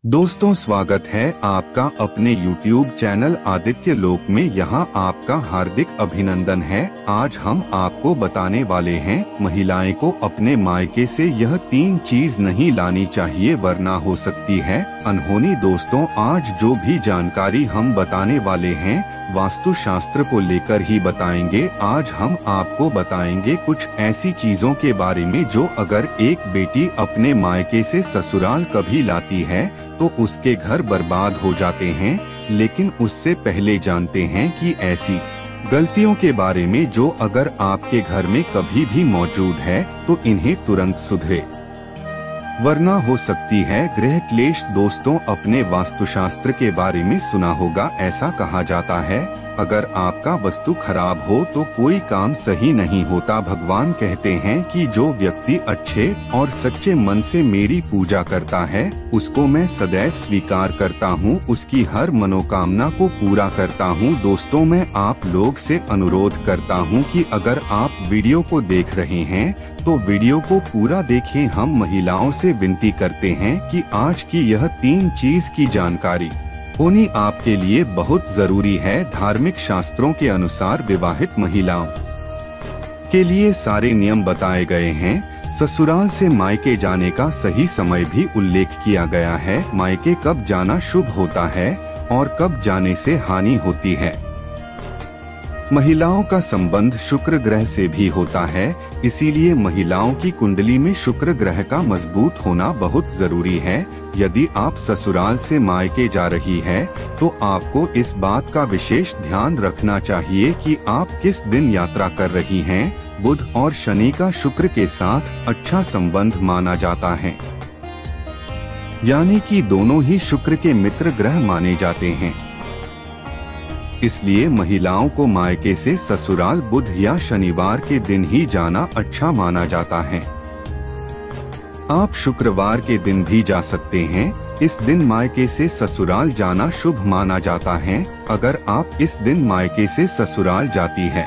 दोस्तों, स्वागत है आपका अपने YouTube चैनल आदित्य लोक में। यहाँ आपका हार्दिक अभिनंदन है। आज हम आपको बताने वाले हैं महिलाएं को अपने मायके से यह 3 चीज नहीं लानी चाहिए वरना हो सकती है अनहोनी। दोस्तों, आज जो भी जानकारी हम बताने वाले हैं वास्तु शास्त्र को लेकर ही बताएंगे। आज हम आपको बताएंगे कुछ ऐसी चीजों के बारे में जो अगर एक बेटी अपने मायके से ससुराल कभी लाती है तो उसके घर बर्बाद हो जाते हैं। लेकिन उससे पहले जानते हैं कि ऐसी गलतियों के बारे में जो अगर आपके घर में कभी भी मौजूद है तो इन्हें तुरंत सुधरे वरना हो सकती है गृह क्लेश। दोस्तों, अपने वास्तुशास्त्र के बारे में सुना होगा। ऐसा कहा जाता है अगर आपका वस्तु खराब हो तो कोई काम सही नहीं होता। भगवान कहते हैं कि जो व्यक्ति अच्छे और सच्चे मन से मेरी पूजा करता है उसको मैं सदैव स्वीकार करता हूँ, उसकी हर मनोकामना को पूरा करता हूँ। दोस्तों, मैं आप लोग से अनुरोध करता हूँ कि अगर आप वीडियो को देख रहे हैं तो वीडियो को पूरा देखें। हम महिलाओं से विनती करते हैं कि आज की यह 3 चीज की जानकारी होनी आपके लिए बहुत जरूरी है। धार्मिक शास्त्रों के अनुसार विवाहित महिलाओं के लिए सारे नियम बताए गए हैं। ससुराल से मायके जाने का सही समय भी उल्लेख किया गया है। मायके कब जाना शुभ होता है और कब जाने से हानि होती है। महिलाओं का संबंध शुक्र ग्रह से भी होता है, इसीलिए महिलाओं की कुंडली में शुक्र ग्रह का मजबूत होना बहुत जरूरी है। यदि आप ससुराल से मायके जा रही है तो आपको इस बात का विशेष ध्यान रखना चाहिए कि आप किस दिन यात्रा कर रही हैं। बुध और शनि का शुक्र के साथ अच्छा संबंध माना जाता है, यानी कि दोनों ही शुक्र के मित्र ग्रह माने जाते हैं। इसलिए महिलाओं को मायके से ससुराल बुध या शनिवार के दिन ही जाना अच्छा माना जाता है। आप शुक्रवार के दिन भी जा सकते हैं। इस दिन मायके से ससुराल जाना शुभ माना जाता है। अगर आप इस दिन मायके से ससुराल जाती है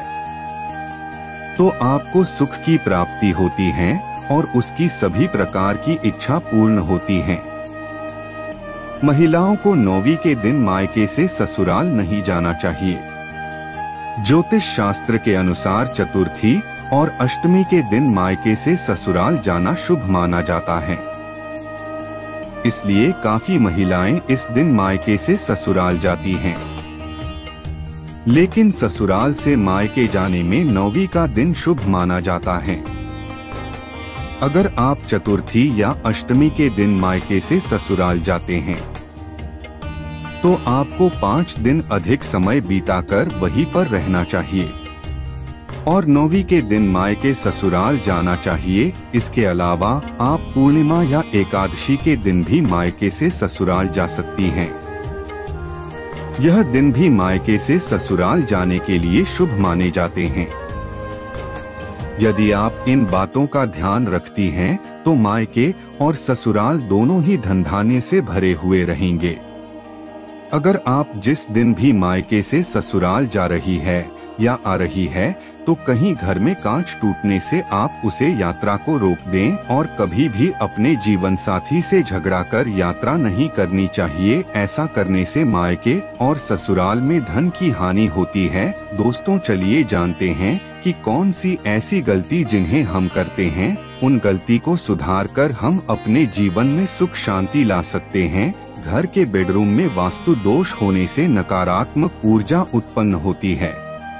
तो आपको सुख की प्राप्ति होती है और उसकी सभी प्रकार की इच्छा पूर्ण होती है। महिलाओं को 9वीं के दिन मायके से ससुराल नहीं जाना चाहिए। ज्योतिष शास्त्र के अनुसार चतुर्थी और अष्टमी के दिन मायके से ससुराल जाना शुभ माना जाता है। इसलिए काफी महिलाएं इस दिन मायके से ससुराल जाती हैं। लेकिन ससुराल से मायके जाने में 9वीं का दिन शुभ माना जाता है। अगर आप चतुर्थी या अष्टमी के दिन मायके से ससुराल जाते हैं तो आपको 5 दिन अधिक समय बिताकर वहीं पर रहना चाहिए और 9वीं के दिन मायके ससुराल जाना चाहिए। इसके अलावा आप पूर्णिमा या एकादशी के दिन भी मायके से ससुराल जा सकती हैं। यह दिन भी मायके से ससुराल जाने के लिए शुभ माने जाते हैं। यदि आप इन बातों का ध्यान रखती हैं तो मायके और ससुराल दोनों ही धन धान्य से भरे हुए रहेंगे। अगर आप जिस दिन भी मायके से ससुराल जा रही है या आ रही है तो कहीं घर में कांच टूटने से आप उसे यात्रा को रोक दें और कभी भी अपने जीवन साथी से झगड़ा कर यात्रा नहीं करनी चाहिए। ऐसा करने से मायके और ससुराल में धन की हानि होती है। दोस्तों, चलिए जानते हैं कि कौन सी ऐसी गलती जिन्हें हम करते हैं उन गलती को सुधार कर हम अपने जीवन में सुख शांति ला सकते हैं। घर के बेडरूम में वास्तु दोष होने से नकारात्मक ऊर्जा उत्पन्न होती है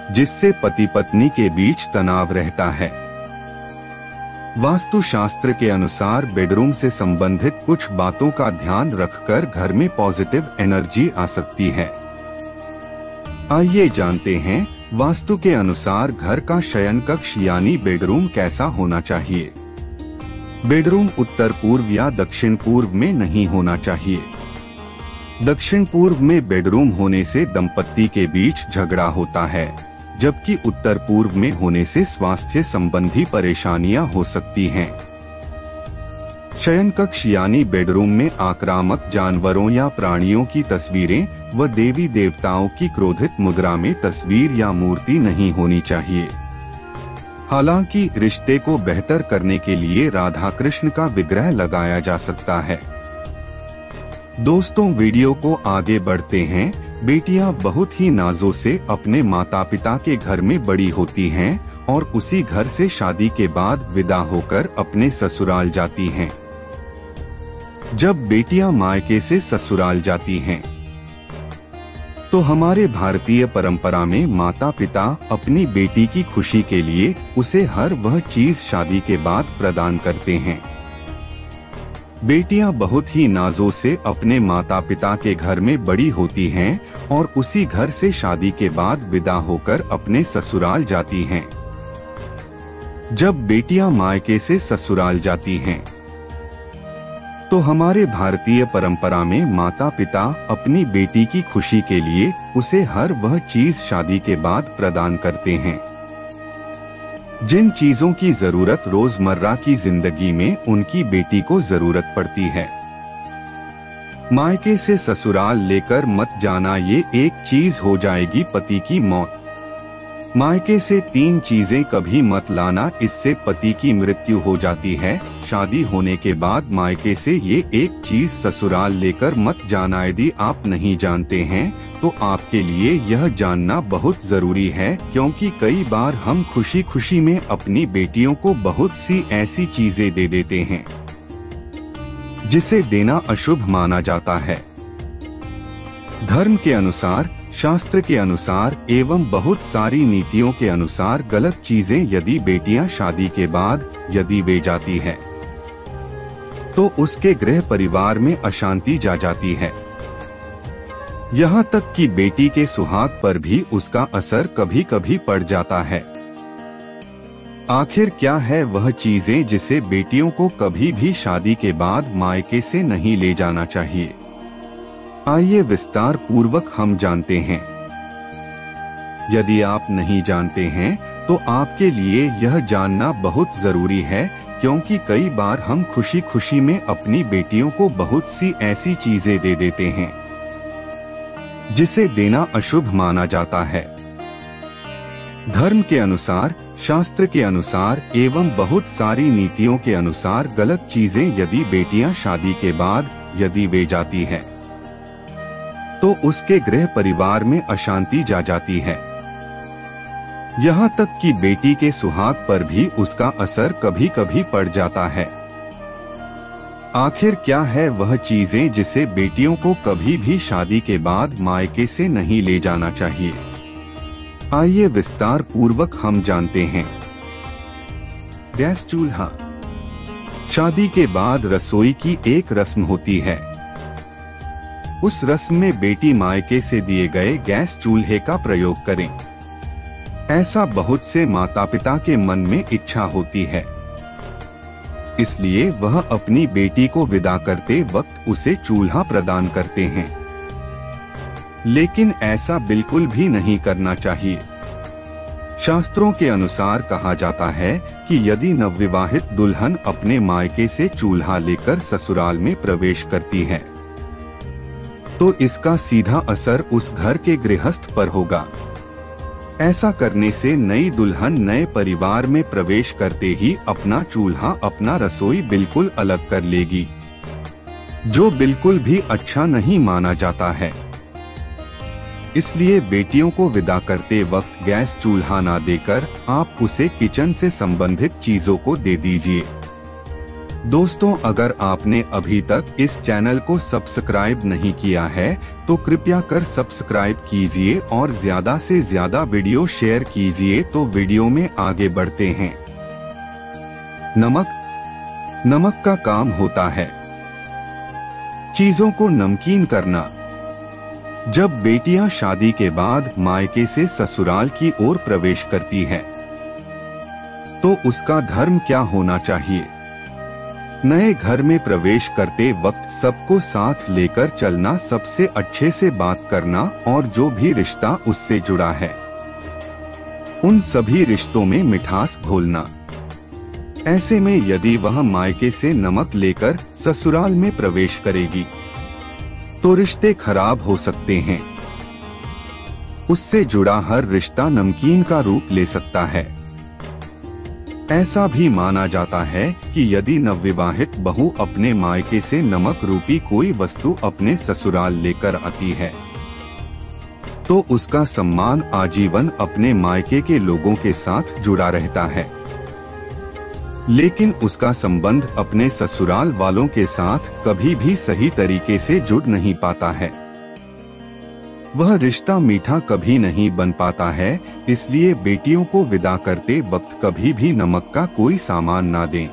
जिससे पति पत्नी के बीच तनाव रहता है। वास्तु शास्त्र के अनुसार बेडरूम से संबंधित कुछ बातों का ध्यान रखकर घर में पॉजिटिव एनर्जी आ सकती है। आइए जानते हैं वास्तु के अनुसार घर का शयन कक्ष यानी बेडरूम कैसा होना चाहिए। बेडरूम उत्तर पूर्व या दक्षिण पूर्व में नहीं होना चाहिए। दक्षिण पूर्व में बेडरूम होने से दंपत्ति के बीच झगड़ा होता है, जबकि उत्तर पूर्व में होने से स्वास्थ्य संबंधी परेशानियां हो सकती हैं। शयन कक्ष यानी बेडरूम में आक्रामक जानवरों या प्राणियों की तस्वीरें व देवी देवताओं की क्रोधित मुद्रा में तस्वीर या मूर्ति नहीं होनी चाहिए। हालांकि रिश्ते को बेहतर करने के लिए राधा कृष्ण का विग्रह लगाया जा सकता है। दोस्तों, वीडियो को आगे बढ़ते हैं। बेटियां बहुत ही नाजों से अपने माता पिता के घर में बड़ी होती हैं और उसी घर से शादी के बाद विदा होकर अपने ससुराल जाती हैं। जब बेटियां मायके से ससुराल जाती हैं तो हमारे भारतीय परंपरा में माता पिता अपनी बेटी की खुशी के लिए उसे हर वह चीज शादी के बाद प्रदान करते हैं। बेटियां बहुत ही नाजों से अपने माता पिता के घर में बड़ी होती हैं और उसी घर से शादी के बाद विदा होकर अपने ससुराल जाती हैं। जब बेटियां मायके से ससुराल जाती हैं तो हमारे भारतीय परंपरा में माता पिता अपनी बेटी की खुशी के लिए उसे हर वह चीज शादी के बाद प्रदान करते हैं, जिन चीजों की जरूरत रोजमर्रा की जिंदगी में उनकी बेटी को जरूरत पड़ती है। मायके से ससुराल लेकर मत जाना, ये एक चीज हो जाएगी पति की मौत। मायके से 3 चीजें कभी मत लाना, इससे पति की मृत्यु हो जाती है। शादी होने के बाद मायके से ये एक चीज ससुराल लेकर मत जाना। यदि आप नहीं जानते हैं तो आपके लिए यह जानना बहुत जरूरी है, क्योंकि कई बार हम खुशी खुशी में अपनी बेटियों को बहुत सी ऐसी चीजें दे देते हैं जिसे देना अशुभ माना जाता है। धर्म के अनुसार, शास्त्र के अनुसार एवं बहुत सारी नीतियों के अनुसार गलत चीजें यदि बेटियां शादी के बाद यदि वे जाती है तो उसके गृह परिवार में अशांति जा जाती है। यहाँ तक कि बेटी के सुहाग पर भी उसका असर कभी कभी पड़ जाता है। आखिर क्या है वह चीजें जिसे बेटियों को कभी भी शादी के बाद मायके से नहीं ले जाना चाहिए? आइए विस्तार पूर्वक हम जानते हैं। यदि आप नहीं जानते हैं तो आपके लिए यह जानना बहुत जरूरी है, क्योंकि कई बार हम खुशी खुशी में अपनी बेटियों को बहुत सी ऐसी चीजें दे देते हैं जिसे देना अशुभ माना जाता है। धर्म के अनुसार, शास्त्र के अनुसार एवं बहुत सारी नीतियों के अनुसार गलत चीजें यदि बेटियां शादी के बाद यदि वे जाती है तो उसके गृह परिवार में अशांति जा जाती है। यहाँ तक कि बेटी के सुहाग पर भी उसका असर कभी कभी पड़ जाता है। आखिर क्या है वह चीजें जिसे बेटियों को कभी भी शादी के बाद मायके से नहीं ले जाना चाहिए? आइए विस्तार पूर्वक हम जानते हैं। गैस चूल्हा। शादी के बाद रसोई की एक रस्म होती है। उस रस्म में बेटी मायके से दिए गए गैस चूल्हे का प्रयोग करें, ऐसा बहुत से माता पिता के मन में इच्छा होती है। इसलिए वह अपनी बेटी को विदा करते वक्त उसे चूल्हा प्रदान करते हैं। लेकिन ऐसा बिल्कुल भी नहीं करना चाहिए। शास्त्रों के अनुसार कहा जाता है कि यदि नवविवाहित दुल्हन अपने मायके से चूल्हा लेकर ससुराल में प्रवेश करती है तो इसका सीधा असर उस घर के गृहस्थ पर होगा। ऐसा करने से नई दुल्हन नए परिवार में प्रवेश करते ही अपना चूल्हा, अपना रसोई बिल्कुल अलग कर लेगी, जो बिल्कुल भी अच्छा नहीं माना जाता है। इसलिए बेटियों को विदा करते वक्त गैस चूल्हा ना देकर आप उसे किचन से संबंधित चीजों को दे दीजिए। दोस्तों, अगर आपने अभी तक इस चैनल को सब्सक्राइब नहीं किया है तो कृपया कर सब्सक्राइब कीजिए और ज्यादा से ज्यादा वीडियो शेयर कीजिए। तो वीडियो में आगे बढ़ते हैं। नमक का काम होता है चीजों को नमकीन करना। जब बेटियां शादी के बाद मायके से ससुराल की ओर प्रवेश करती है तो उसका धर्म क्या होना चाहिए? नए घर में प्रवेश करते वक्त सबको साथ लेकर चलना, सबसे अच्छे से बात करना और जो भी रिश्ता उससे जुड़ा है उन सभी रिश्तों में मिठास घोलना। ऐसे में यदि वह मायके से नमक लेकर ससुराल में प्रवेश करेगी तो रिश्ते खराब हो सकते हैं। उससे जुड़ा हर रिश्ता नमकीन का रूप ले सकता है। ऐसा भी माना जाता है कि यदि नवविवाहित बहू अपने मायके से नमक रूपी कोई वस्तु अपने ससुराल लेकर आती है तो उसका सम्मान आजीवन अपने मायके के लोगों के साथ जुड़ा रहता है, लेकिन उसका संबंध अपने ससुराल वालों के साथ कभी भी सही तरीके से जुड़ नहीं पाता है। वह रिश्ता मीठा कभी नहीं बन पाता है। इसलिए बेटियों को विदा करते वक्त कभी भी नमक का कोई सामान ना दें।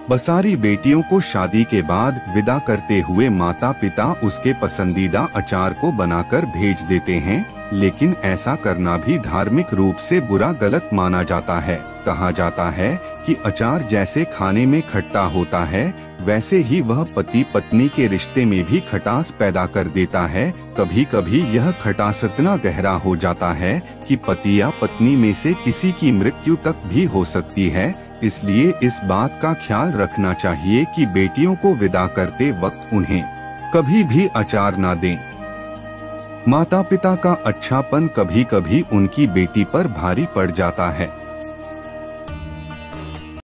बसारी बेटियों को शादी के बाद विदा करते हुए माता पिता उसके पसंदीदा अचार को बनाकर भेज देते हैं, लेकिन ऐसा करना भी धार्मिक रूप से बुरा गलत माना जाता है। कहा जाता है कि अचार जैसे खाने में खट्टा होता है, वैसे ही वह पति पत्नी के रिश्ते में भी खटास पैदा कर देता है। कभी कभी यह खटास इतना गहरा हो जाता है कि पति या पत्नी में से किसी की मृत्यु तक भी हो सकती है। इसलिए इस बात का ख्याल रखना चाहिए कि बेटियों को विदा करते वक्त उन्हें कभी भी अचार ना दें। माता पिता का अच्छापन कभी कभी उनकी बेटी पर भारी पड़ जाता है।